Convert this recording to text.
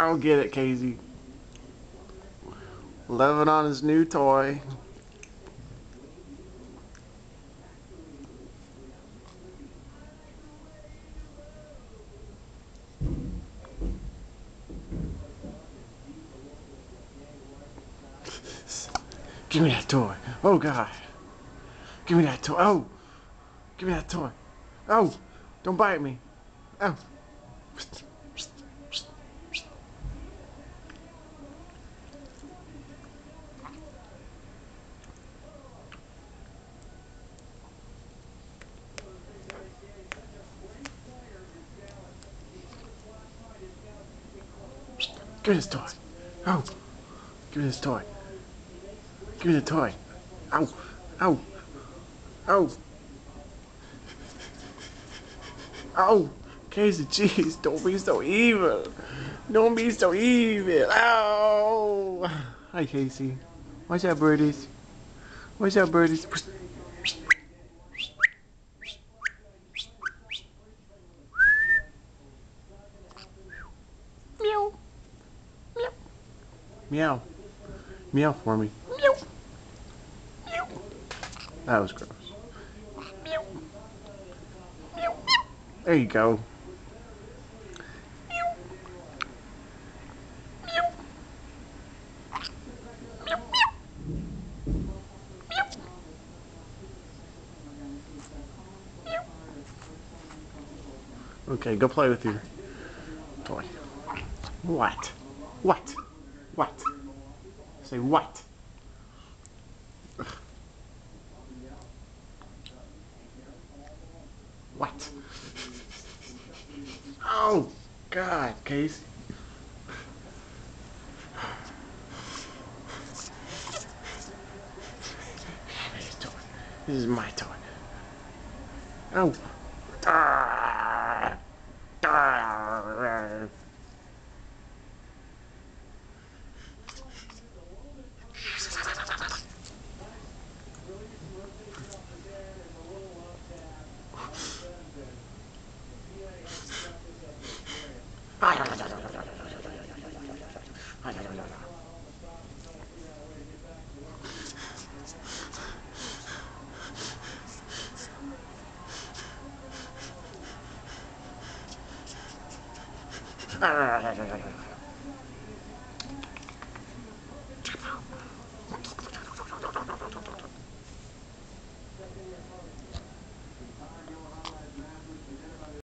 don't get it, Casey. Loving on his new toy. Give me that toy. Oh, God. Give me that toy. Oh. Give me that toy. Oh. Don't bite me. Oh. Give me this toy. Oh. Give me this toy. Give me the toy. Ow. Ow. Ow. Ow. Casey, jeez, don't be so evil. Don't be so evil. Ow. Hi, Casey. Watch out, birdies. Watch out, birdies. Meow. Meow. Meow. Meow for me. Meow. Meow. That was gross. Meow. Meow. There you go. Meow. Meow. Meow. Meow. Meow. Okay, go play with your toy. What? What? What? Say what? What? Oh, God, Casey. This is my toy. Oh.